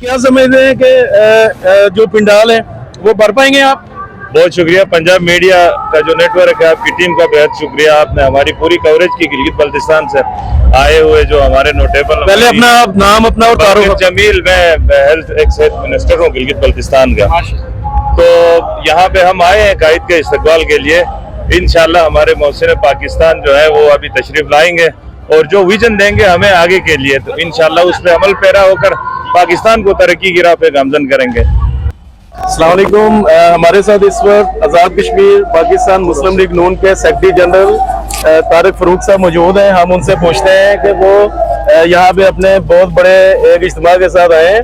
क्या समझते हैं कि जो पिंडाल है वो भर पाएंगे आप? बहुत शुक्रिया पंजाब मीडिया का जो नेटवर्क है, आपकी टीम का बेहद शुक्रिया। आपने हमारी पूरी कवरेज की गिलगित बल्तिस्तान से आए हुए जो हमारे नोटेबल। पहले अपना नाम अपना और तारुफ। जमील, मैं हेल्थ एक्स हेल्थ मिनिस्टर हूँ गिलगित बल्तिस्तान का। तो यहाँ पे हम आए हैं कायद के इस्तकबाल के लिए। इंशाल्लाह हमारे मोहसिन पाकिस्तान जो है वो अभी तशरीफ लाएंगे और जो विजन देंगे हमें आगे के लिए, तो इंशाल्लाह उस पर अमल पैरा होकर पाकिस्तान को तरक्की की राह पे गामजन करेंगे। अस्सलाम वालेकुम। हमारे साथ इस वक्त आज़ाद कश्मीर पाकिस्तान मुस्लिम लीग नून के सेक्रेटरी जनरल तारिक फरूक साहब मौजूद हैं। हम उनसे पूछते हैं कि वो यहाँ पे अपने बहुत बड़े एक इज्तिमा के साथ आए हैं।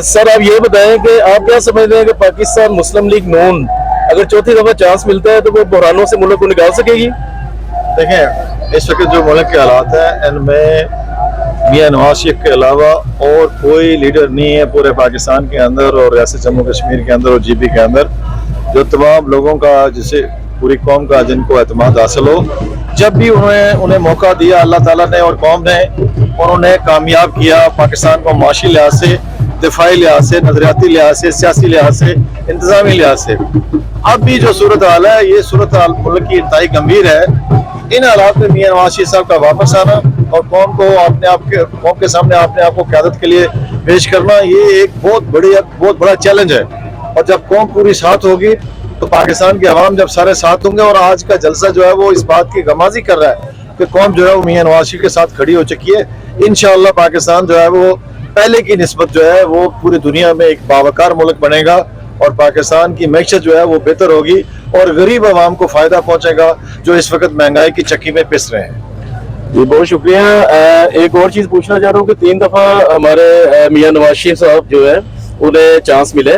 सर, आप ये बताएं कि आप क्या समझते हैं कि पाकिस्तान मुस्लिम लीग नून अगर चौथी दफा चांस मिलता है तो वो बहरानों से मुल्क को निकाल सकेगी? देखें, इस वक्त जो मुल्क के हालात हैं इनमें मियां नवाज शरीफ के अलावा और कोई लीडर नहीं है पूरे पाकिस्तान के अंदर और रियासत जम्मू कश्मीर के अंदर और जीपी के अंदर जो तमाम लोगों का, जिसे पूरी कौम का, जिनको एतमाद हासिल हो। जब भी उन्हें मौका दिया अल्लाह ताला ने और कौम ने, और उन्हें कामयाब किया पाकिस्तान को माशी लिहाज से, दिफाई लिहाज से, नजरियाती लिहाज से, सियासी लिहाज से, इंतजामी लिहाज से। अब भी जो सूरत हाल है, ये सूरत हाल मुल्क की इंतहाई गंभीर है। इन हालात में मियां नवाज शरीफ साहब का वापस आना और कौम के सामने अपने आप को क़यादत के लिए पेश करना, ये एक बहुत बड़ा चैलेंज है। और जब कौम पूरी साथ होगी तो पाकिस्तान के अवाम जब सारे साथ होंगे, और आज का जलसा जो है वो इस बात की गमाजी कर रहा है कि कौम जो है वो मियां नवाज शरीफ के साथ खड़ी हो चुकी है। इंशाअल्लाह पाकिस्तान जो है वो पहले की निस्बत जो है वो पूरी दुनिया में एक बावकार मुल्क बनेगा और पाकिस्तान की मैशत जो है वो बेहतर होगी और गरीब आवाम को फायदा पहुंचेगा जो इस वक्त महंगाई की चक्की में पिस रहे हैं। जी, बहुत शुक्रिया। एक और चीज पूछना चाह रहा हूँ कि 3 दफा हमारे मियां नवाज शरीफ साहब जो है उन्हें चांस मिले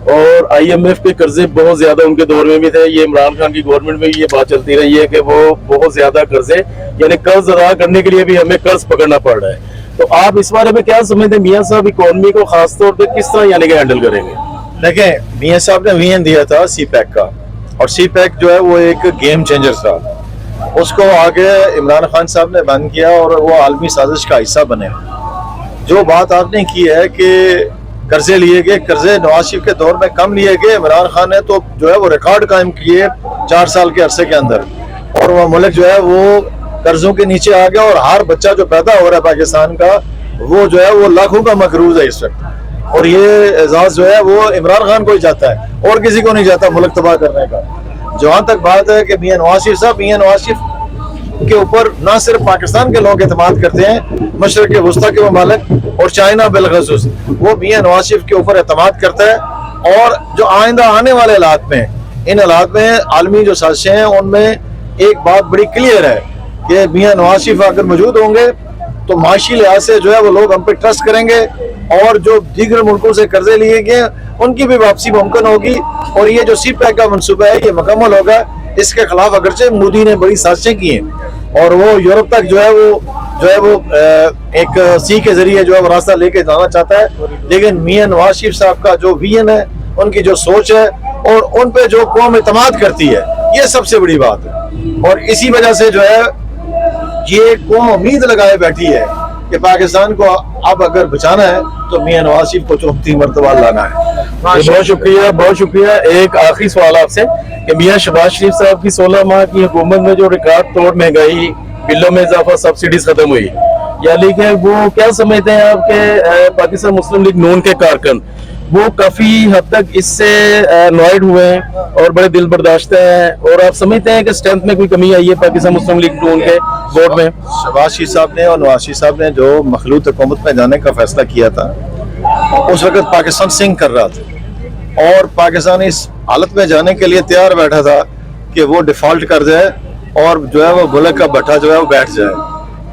और IMF के कर्जे बहुत ज्यादा उनके दौर में भी थे। ये इमरान खान की गवर्नमेंट में ये बात चलती रही है कि वो बहुत ज्यादा कर्जे, यानी कर्ज अदा करने के लिए भी हमें कर्ज पकड़ना पड़ रहा है। तो आप इस बारे में क्या समझते हैं? मियां साहब इकोनॉमी को खास तौर पर किस तरह यानी कि हैंडल करेंगे? देखें, मियां साहब ने विजन दिया था CPEC का, और CPEC जो है वो एक गेम चेंजर था। उसको आगे इमरान खान साहब ने बंद किया और वो आलमी साजिश का हिस्सा बने। जो बात आपने की है कि कर्जे लिए गए, कर्जे नवाज शरीफ के दौर में कम लिए गए, इमरान खान ने तो जो है वो रिकॉर्ड कायम किए 4 साल के अरसे के अंदर, और वो मुल्क जो है वो कर्जों के नीचे आ गया। और हर बच्चा जो पैदा हो रहा है पाकिस्तान का, वो जो है वो लाखों का मकरूज है इस वक्त। और ये एजाज जो है वो इमरान खान को ही जाता है और किसी को नहीं जाता मुल्क तबाह करने का। जहां तक बात है कि मियां नवाज शरीफ के ऊपर ना सिर्फ पाकिस्तान के लोग एतमाद करते हैं, मशरक़ वस्ता के ममालिक और चाइना बिलखसूस वो मियां नवाज शरीफ के ऊपर एतमाद करता है। और जो आइंदा आने वाले हालात में, इन हालात में आलमी जो साजिशें हैं उनमें एक बात बड़ी क्लियर है कि मियां नवाज शरीफ अगर मौजूद होंगे तो माशी लिहाज से जो है वो लोग हम पे ट्रस्ट करेंगे और जो दीगर मुल्कों से कर्जे लिए गए उनकी भी वापसी मुमकिन होगी। और ये जो CPEC का मनसूबा है ये मुकम्मल होगा। इसके खिलाफ अगरचे मोदी ने बड़ी साजिशें की हैं और वो यूरोप तक जो है वो एक सी के जरिए जो है वो रास्ता लेके जाना चाहता है। लेकिन मियां नवाज शरीफ साहब का जो विजन है, उनकी जो सोच है और उन पे जो कौम एतमाद करती है, ये सबसे बड़ी बात है। और इसी वजह से जो है ये कौम उम्मीद लगाए बैठी है कि पाकिस्तान को अब अगर बचाना है तो मियां नवाज शरीफ को 34 मरतबा लाना है। बहुत शुक्रिया, बहुत शुक्रिया। एक आखिरी सवाल आपसे कि मियां शहबाज शरीफ साहब की 16 माह की हुकूमत में जो रिकॉर्ड तोड़ महंगाई, बिलों में इजाफा, सब्सिडीज खत्म हुई, यानी कि वो क्या समझते हैं आपके पाकिस्तान मुस्लिम लीग नून के कारकुन वो काफी हद तक इससे नॉइड हुए हैं और बड़े दिल बर्दाश्त हैं, और आप समझते हैं कि स्ट्रेंथ में कोई कमी आई है पाकिस्तान मुस्लिम लीग नून के बोर्ड में? शहबाज शरीफ साहब ने और नवाज शरीफ साहब ने जो मखलूत हुकूमत में जाने का फैसला किया था, उस वक्त पाकिस्तान सिंक कर रहा था और पाकिस्तान इस हालत में जाने के लिए तैयार बैठा था कि वो डिफॉल्ट कर जाए और जो है वो मुल्क का भट्ठा जो है वो बैठ जाए।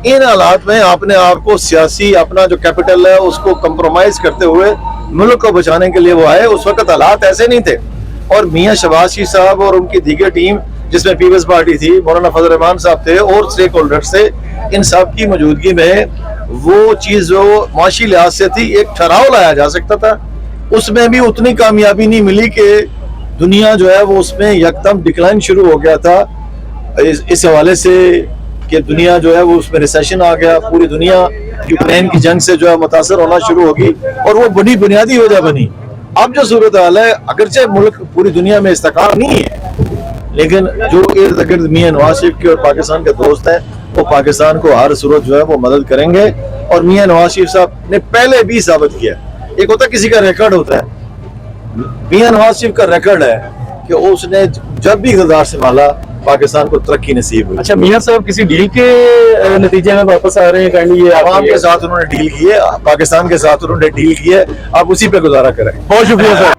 इन हालात में अपने आप को सियासी अपना जो कैपिटल है उसको कंप्रोमाइज करते हुए मुल्क को बचाने के लिए वो आए। उस वक्त हालात ऐसे नहीं थे और मियां शहबाज शरीफ साहब और उनकी दीगर टीम, जिसमें पीपल्स पार्टी थी, मौलाना फजल रहमान साहब थे और स्टेक होल्डर्स थे, इन सब की मौजूदगी में वो चीज जो माशी लिहाज से थी एक ठहराव लाया जा सकता था। उसमें भी उतनी कामयाबी नहीं मिली कि दुनिया जो है वो उसमें यकदम डिक्लाइन शुरू हो गया था इस हवाले से कि दुनिया जो है वो उसमें रिसेशन आ गया, पूरी दुनिया यूक्रेन की जंग से जो है मुतासर होना शुरू होगी, और वो बड़ी बुनियादी वजह बनी। अब जो सूरत हाल है, अगरचे मुल्क पूरी दुनिया में इस्तकाम नहीं है, लेकिन जो इर्द गिर्द मियां नवाज शरीफ के और पाकिस्तान के दोस्त हैं, वो पाकिस्तान को हर सूरत जो है वो मदद करेंगे। और मियां नवाज शरीफ साहब ने पहले भी साबित किया, एक होता किसी का रिकॉर्ड होता है, मियां नवाज शरीफ का रिकॉर्ड है कि उसने जब भी इक़्तिदार संभाला पाकिस्तान को तरक्की नसीब हुई। अच्छा मियां साहब किसी डील के नतीजे में वापस आ रहे हैं काइंडली, ये आवाम के साथ उन्होंने डील की है, पाकिस्तान के साथ उन्होंने डील की है, आप उसी पे गुजारा करें। बहुत शुक्रिया सर।